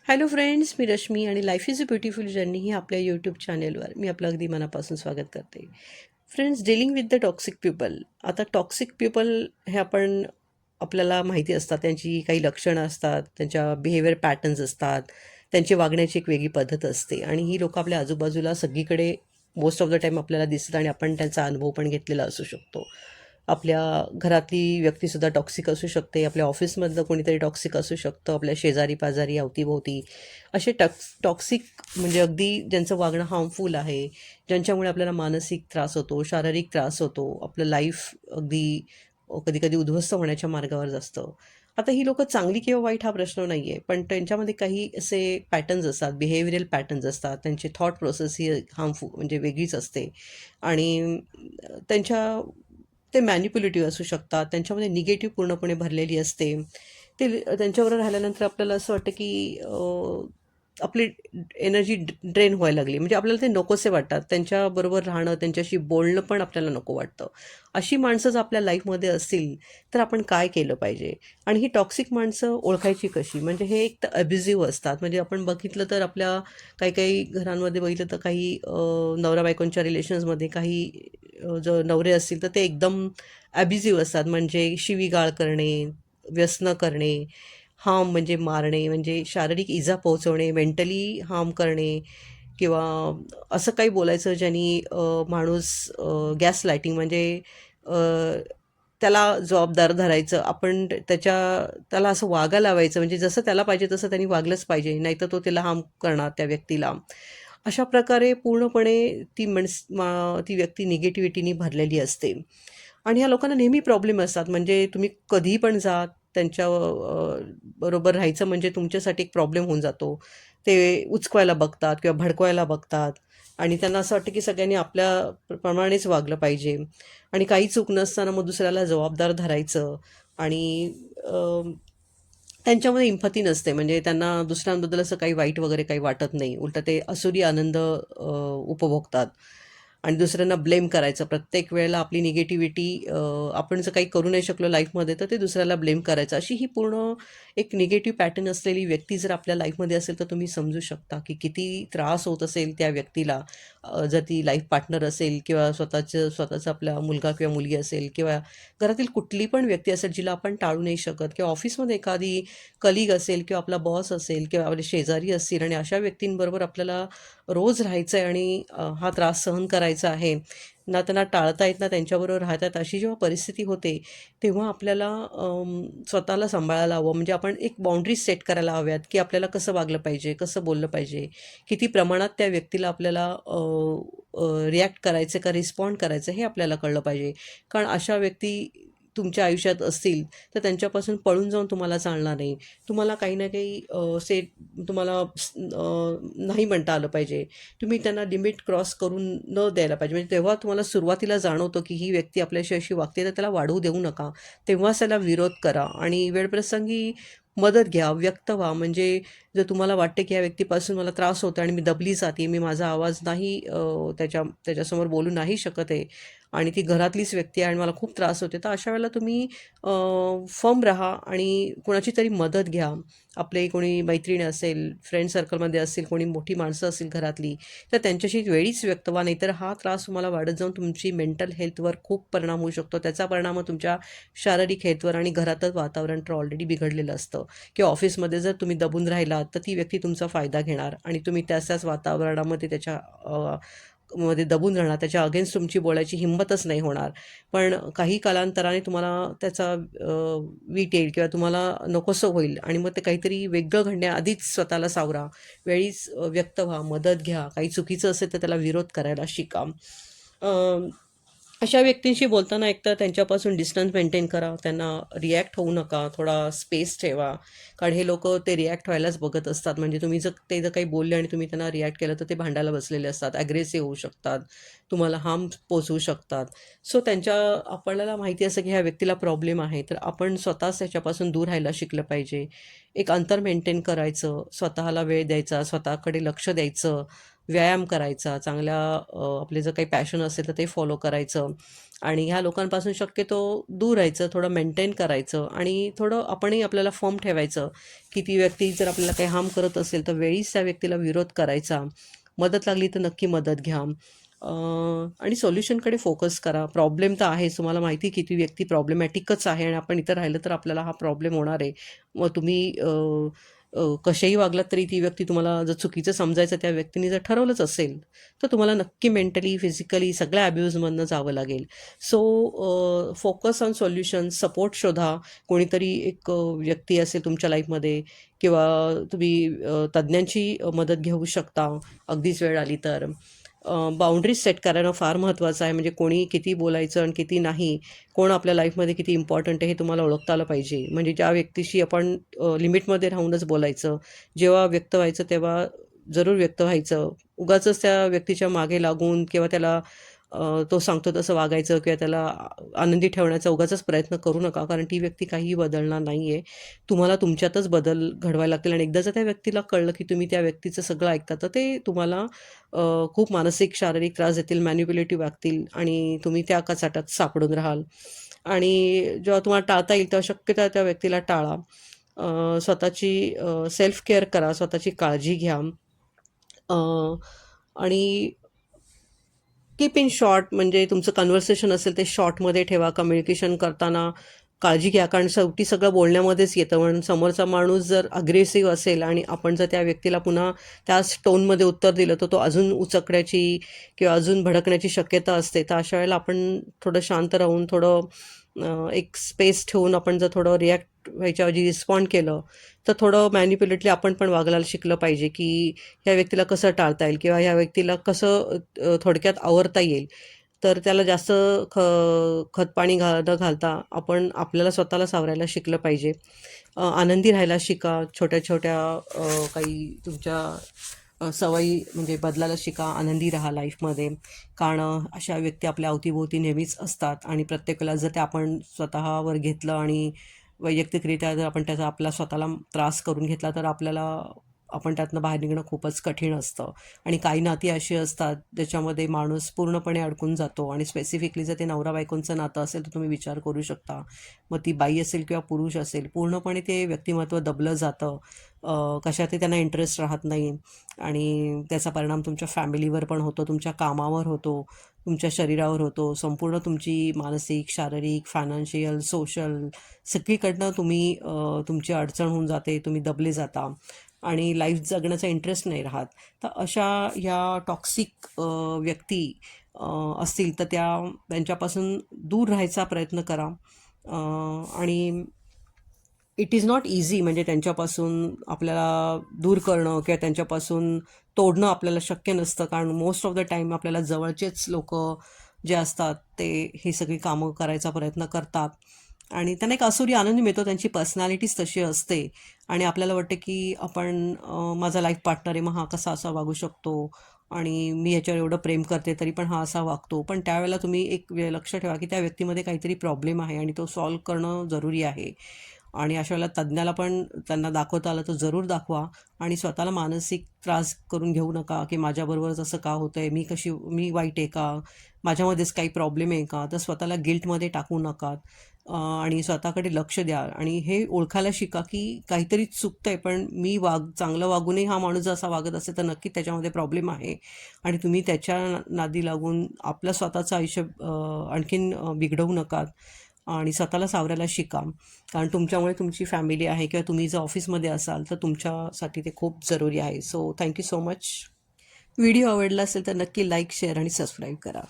Hello friends, मी रश्मी आणि life is a beautiful journey ही आपल्या यूट्यूब चॅनेलवर मी आपलं अगदी मनापासून स्वागत करते. Friends, dealing with the toxic people. आता टॉक्सिक पीपल हे आपल्याला माहिती असतात, त्यांची काही लक्षणं असतात, त्यांच्या बिहेवियर पॅटर्न्स असतात, त्यांची वागण्याची एक वेगळी पद्धत असते आणि ही लोकं आपल्या आजूबाजूला सगळीकडे मोस्ट ऑफ द टाईम आपल्याला दिसतात आणि आपण त्यांचा अनुभव पण घेतलेला असू शकतो. आपल्या घरातली व्यक्तीसुद्धा टॉक्सिक असू शकते, आपल्या ऑफिसमधलं कोणीतरी टॉक्सिक असू शकतं, आपल्या शेजारी पाजारी अवतीभोवती असे टॉक्सिक म्हणजे अगदी ज्यांचं वागणं हार्मफुल आहे, ज्यांच्यामुळे आपल्याला मानसिक त्रास होतो, शारीरिक त्रास होतो, आपलं लाईफ अगदी कधी-कधी उद्ध्वस्त होण्याच्या मार्गावर असतं. आता ही लोकं चांगली किंवा वाईट हा प्रश्न नाही आहे, पण त्यांच्यामध्ये काही असे पॅटर्न्स असतात, बिहेवियरल पॅटर्न्स असतात, त्यांची थॉट प्रोसेस ही हार्मफुल म्हणजे वेगळीच असते आणि त्यांच्या ते मॅनिप्युलेटिव्ह असू शकतात, त्यांच्यामध्ये निगेटिव्ह पूर्णपणे भरलेली असते. त्यांच्याबरोबर राहिल्यानंतर आपल्याला असं वाटतं की आपली एनर्जी ड्रेन व्हायला लागली. म्हणजे आपल्याला ते नकोसे वाटतात. त्यांच्याबरोबर राहणं, त्यांच्याशी बोलणं पण आपल्याला नको वाटतं. अशी माणसं जर आपल्या लाईफमध्ये असतील, तर आपण काय केलं पाहिजे? आणि ही टॉक्सिक माणसं ओळखायची कशी? म्हणजे हे एक तर अब्युझिव्ह असतात. म्हणजे आपण बघितलं तर आपल्या काही-काही घरांमध्ये बघितलं तर काही नवरा-बायकोंच्या रिलेशन्समध्ये काही जर नवरे असतील, तर ते एकदम अब्युझिव्ह असतात. म्हणजे शिवीगाळ करणे, व्यसनं करणे, हार्म म्हणजे मारणे, म्हणजे शारीरिक इजा पोहोचवणे, मेंटली हार्म करणे किंवा असं काही बोलायचं ज्यानी माणूस गॅस लाइटिंग म्हणजे अ, त्याला जबाबदार धरायचं. आपण त्याला असं वागायला लावायचं म्हणजे जसं त्याला पाहिजे तसं त्यांनी वागलंच पाहिजे. नाहीतर तो त्याला हार्म करणार त्या व्यक्तीला. अशा प्रकारे पूर्णपणे ती व्यक्ती निगेटिव्हिटीनी भरलेली असते. आणि ह्या लोकांना नेहमी प्रॉब्लेम असतात. म्हणजे तुम्ही कधीही पण जा त्यांच्या बरोबर राहायचं म्हणजे तुमच्यासाठी एक प्रॉब्लेम होऊन जातो. ते उचकवायला बघतात किंवा भडकवायला बघतात आणि त्यांना असं वाटतं की सगळ्यांनी प्रमाणेच वागलं पाहिजे आणि काही चूक नसताना मग दुसऱ्याला जबाबदार धरायचं आणि त्यांच्यामध्ये इम्पॅथी नसते. म्हणजे त्यांना दुसऱ्यांबद्दल असं काही वाईट वगैरे काही वाटत नाही. उलटं ते आसुरी आनंद उपभोगतात आणि दुसऱ्यांना ब्लेम करायचं. प्रत्येक वेळेला आपली निगेटिव्हिटी आपण जर काही करू नाही शकलो लाईफमध्ये, तर ते दुसऱ्याला ब्लेम करायचं. अशी ही पूर्ण एक निगेटिव्ह पॅटर्न असलेली व्यक्ती जर आपल्या लाईफमध्ये असेल, तर तुम्ही समजू शकता की किती त्रास होत असेल त्या व्यक्तीला. जर ती लाईफ पार्टनर असेल किंवा स्वतःचा आपला मुलगा किंवा मुलगी असेल किंवा घरातील कुठली पण व्यक्ती असेल जिला आपण टाळू नाही शकत किंवा ऑफिसमध्ये एखादी कलीग असेल किंवा आपला बॉस असेल किंवा आपले शेजारी असतील आणि अशा व्यक्तींबरोबर आपल्याला रोज राहायचं आहे आणि हा त्रास सहन करायचा आहे. ना त्यांना टाळता येत ना त्यांच्याबरोबर राहता येत. अशी जेव्हा परिस्थिती होते, तेव्हा आपल्याला स्वतःला सांभाळायला हवं. म्हणजे आपण एक बाउंडरीज सेट करायला हव्यात, की आपल्याला कसं वागलं पाहिजे, कसं बोललं पाहिजे, किती प्रमाणात त्या व्यक्तीला आपल्याला रिॲक्ट करायचं का रिस्पॉन्ड करायचं हे आपल्याला कळलं पाहिजे. कारण अशा व्यक्ती तुमच्या आयुष्यात असतील, तर त्यांच्यापासून पळून जाऊन तुम्हाला चालणार नाही. तुम्हाला काही ना काही तुम्हाला नाही म्हणता आलं पाहिजे. तुम्ही त्यांना लिमिट क्रॉस करून न द्यायला पाहिजे. म्हणजे तेव्हा तुम्हाला सुरुवातीला जाणवतं, की ही व्यक्ती आपल्याशी अशी वागते, तर त्याला वाढवू देऊ नका. तेव्हाच त्याला विरोध करा आणि वेळप्रसंगी मदत घ्या, व्यक्त व्हा. म्हणजे जर तुम्हाला वाटते, की या व्यक्तीपासून मला त्रास होतो आणि मी दबली जाते, मी माझा आवाज नाही त्याच्यासमोर बोलू नाही शकत आहे आणि ती घरातलीच व्यक्ती आहे आणि मला खूप त्रास होते, तर अशा वेळेला तुम्ही फर्म राहा आणि कोणाची तरी मदत घ्या. आपले कोणी मैत्रीण असेल, फ्रेंड सर्कलमध्ये असेल, कोणी मोठी माणसं असतील घरातली, तर त्यांच्याशी वेळीच व्यक्त व्हा. नाहीतर हा त्रास तुम्हाला वाढत जाऊन तुमची मेंटल हेल्थवर खूप परिणाम होऊ शकतो. त्याचा परिणाम तुमच्या शारीरिक हेल्थवर आणि घरातच वातावरण तर ऑलरेडी बिघडलेलं असतं किंवा ऑफिसमध्ये जर तुम्ही दबून राहिलात, तर ती व्यक्ती तुमचा फायदा घेणार आणि तुम्ही त्याच वातावरणामध्ये मध्ये दबून राहणार. त्याच्या अगेन्स्ट तुमची बोलायची हिंमतच नाही होणार. पण काही कालांतराने तुम्हाला त्याचा वीट येईल किंवा तुम्हाला नकोसं होईल आणि मग ते काहीतरी वेगळं घडण्याआधीच स्वतःला सावरा. वेळीच व्यक्त व्हा, मदत घ्या. काही चुकीचं असेल तर त्याला विरोध करायला शिका. अ, अशा व्यक्तींशी बोलताना एकतर त्यांच्यापासून डिस्टन्स मेंटेन करा. त्यांना रिॲक्ट होऊ नका. थोडा स्पेस ठेवा. कारण हे लोकं ते रिॲक्ट व्हायलाच बघत असतात. म्हणजे तुम्ही जर काही बोलले आणि तुम्ही त्यांना रिॲक्ट केलं, तर ते भांडायला बसलेले असतात. ॲग्रेसिव्ह होऊ शकतात. तुम्हाला हार्म पोहोचवू शकतात. सो आपल्याला माहिती असतं, की ह्या व्यक्तीला प्रॉब्लेम आहे. तर आपण स्वतःच त्याच्यापासून दूर राहायला शिकलं पाहिजे. एक अंतर मेंटेन करायचं, स्वतःला वेळ द्यायचा, स्वतःकडे लक्ष द्यायचं, व्यायाम करायचा, चांगल्या आपले जर काही पॅशन असेल तर ते फॉलो करायचं आणि ह्या लोकांपासून शक्यतो दूर राहायचं, थोडं मेंटेन करायचं आणि थोडं आपणही आपल्याला फर्म ठेवायचं, की ती व्यक्ती जर आपल्याला काही हार्म करत असेल तर वेळीच त्या व्यक्तीला विरोध करायचा. मदत लागली तर नक्की मदत घ्या. आणि सोल्युशनकडे फोकस करा. प्रॉब्लेम तर आहेच. तुम्हाला माहिती आहे की ती व्यक्ती प्रॉब्लेमॅटिकच आहे आणि आपण इथं राहिलं तर आपल्याला हा प्रॉब्लेम होणार आहे. मग तुम्ही कसेही वागलात तरी ती व्यक्ती तुम्हाला जर चुकीचं समजायचं त्या व्यक्तीने जर ठरवलंच असेल, तर तुम्हाला नक्की मेंटली, फिजिकली सगळ्या अब्यूजमधनं जावं लागेल. So focus on solutions, support शोधा. कोणीतरी एक व्यक्ती असेल तुमच्या लाईफमध्ये किंवा तुम्ही तज्ञांची मदत घेऊ शकता, अगदीच वेळ आली तर. बाउंडरीज सेट करणं फार महत्त्वाचं आहे. म्हणजे कोणी किती बोलायचं आणि किती नाही, कोण आपल्या लाईफमध्ये किती इम्पॉर्टंट आहे हे तुम्हाला ओळखता आलं पाहिजे. म्हणजे ज्या व्यक्तीशी आपण लिमिटमध्ये राहूनच बोलायचं. जेव्हा व्यक्त व्हायचं तेव्हा जरूर व्यक्त व्हायचं. उगाचच त्या व्यक्तीच्या मागे लागून किंवा त्याला तो सांगतो तसं वागायचं किंवा त्याला आनंदी ठेवण्याचा उगाचच प्रयत्न करू नका. कारण ती व्यक्ती काहीही बदलणार नाही आहे. तुम्हाला तुमच्यातच बदल घडवायला लागतील आणि एकदा जर त्या व्यक्तीला कळलं की तुम्ही त्या व्यक्तीचं सगळं ऐकता, तर ते तुम्हाला खूप मानसिक, शारीरिक त्रास देतील, मॅनिप्युलेटिव्ह वागतील आणि तुम्ही त्या कचाट्यात सापडून राहाल. आणि जेव्हा तुम्हाला टाळता येईल तेव्हा शक्यतो त्या व्यक्तीला टाळा. स्वतःची सेल्फ केअर करा, स्वतःची काळजी घ्या. अ, आणि कीप इन शॉर्ट म्हणजे तुमचं कन्व्हर्सेशन असेल ते शॉर्टमध्ये ठेवा. कम्युनिकेशन करताना काळजी घ्या, कारण शेवटी सगळं बोलण्यामध्येच येतं. म्हणून समोरचा माणूस जर अग्रेसिव्ह असेल आणि आपण जर त्या व्यक्तीला पुन्हा त्याच टोनमध्ये उत्तर दिलं, तर तो अजून उचकण्याची किंवा अजून भडकण्याची शक्यता असते. तर अशा वेळेला आपण थोडं शांत राहून थोडं एक स्पेस ठेवून आपण जर थोडं रिॲक्ट व्हायच्या ऐवजी रिस्पॉन्ड केलं, तर थोडं मॅनिप्युलेटली आपण पण वागायला शिकलं पाहिजे, की ह्या व्यक्तीला कसं टाळता येईल किंवा ह्या व्यक्तीला कसं थोडक्यात आवरता येईल. तर त्याला जास्त खतपाणी न घालता आपण आपल्याला स्वतःला सावरायला शिकलं पाहिजे. आनंदी राहायला शिका. छोट्या-छोट्या काही तुमच्या सवयी म्हणजे बदलायला शिका. आनंदी राहा लाईफमध्ये. कारण अशा व्यक्ती आपल्या अवतीभोवती नेहमीच असतात आणि प्रत्येक वेळेला जर ते आपण स्वतःवर घेतलं आणि वैयक्तिकरित्या जर आपण त्याचा आपला स्वतःला त्रास करून घेतला, तर आपण त्यातनं बाहेर निघणं खूपच कठीण असतं. आणि काही नाती अशी असतात ज्याच्यामध्ये माणूस पूर्णपणे अडकून जातो आणि स्पेसिफिकली जर ते नवरा बायकोंचं नातं असेल तर तुम्ही विचार करू शकता. मग ती बाई असेल किंवा पुरुष असेल, पूर्णपणे ते व्यक्तिमत्व दबलं जातं. कशातही त्यांना इंटरेस्ट राहत नाही आणि त्याचा परिणाम तुमच्या फॅमिलीवर पण होतो, तुमच्या कामावर होतो, तुमच्या शरीरावर होतो. संपूर्ण तुमची मानसिक, शारीरिक, फायनान्शियल, सोशल सगळीकडनं तुमची अडचण होऊन जाते, तुम्ही दबले जाता आणि लाईफ जगण्याचा इंटरेस्ट नाही राहत. तर अशा ह्या टॉक्सिक व्यक्ती असतील तर त्यांच्यापासून दूर राहायचा प्रयत्न करा. आणि इट इज नॉट इझी म्हणजे त्यांच्यापासून आपल्याला दूर करणं किंवा त्यांच्यापासून तोडणं आपल्याला शक्य नसतं. कारण मोस्ट ऑफ द टाईम आपल्याला जवळचेच लोकं जे असतात ते ही सगळी कामं करायचा प्रयत्न करतात आणि त्यांना एक आसुरी आनंद मिळतो. त्यांची पर्सनॅलिटीच तशी असते आणि आपल्याला वाटतं की माझा लाईफ पार्टनर आहे, मग हा कसा असा वागू शकतो आणि मी याच्यावर एवढं प्रेम करते तरी पण हा असा वागतो. पण त्यावेळेला तुम्ही एक लक्ष ठेवा की त्या व्यक्तीमध्ये काहीतरी प्रॉब्लेम आहे आणि तो सॉल्व्ह करणं जरुरी आहे. आणि अशा वेळेला तज्ज्ञाला पण त्यांना दाखवता आलं तर जरूर दाखवा आणि स्वतःला मानसिक त्रास करून घेऊ नका, की माझ्याबरोबरच असं का होतंय? मी वाईट आहे का? माझ्यामध्येच काही प्रॉब्लेम आहे का? तर स्वतःला गिल्टमध्ये टाकू नका. आणि स्वतःकडे लक्ष द्या आणि हे ओळखायला शिका, की काहीतरी चुकतंय, पण चांगलं वागूनही हा माणूस जर असा वागत असेल तर नक्की त्याच्यामध्ये प्रॉब्लेम आहे आणि तुम्ही त्याच्या नादी लागून आपलं स्वतःचं आयुष्य आणखीन बिघडवू नका आणि स्वतःला सावरायला शिका. कारण तुमच्यामुळे तुमची फॅमिली आहे किंवा तुम्ही जर ऑफिसमध्ये असाल तर तुमच्यासाठी ते खूप जरुरी आहे. So thank you so much. Video आवडला असेल तर नक्की लाईक, शेअर आणि सबस्क्राईब करा.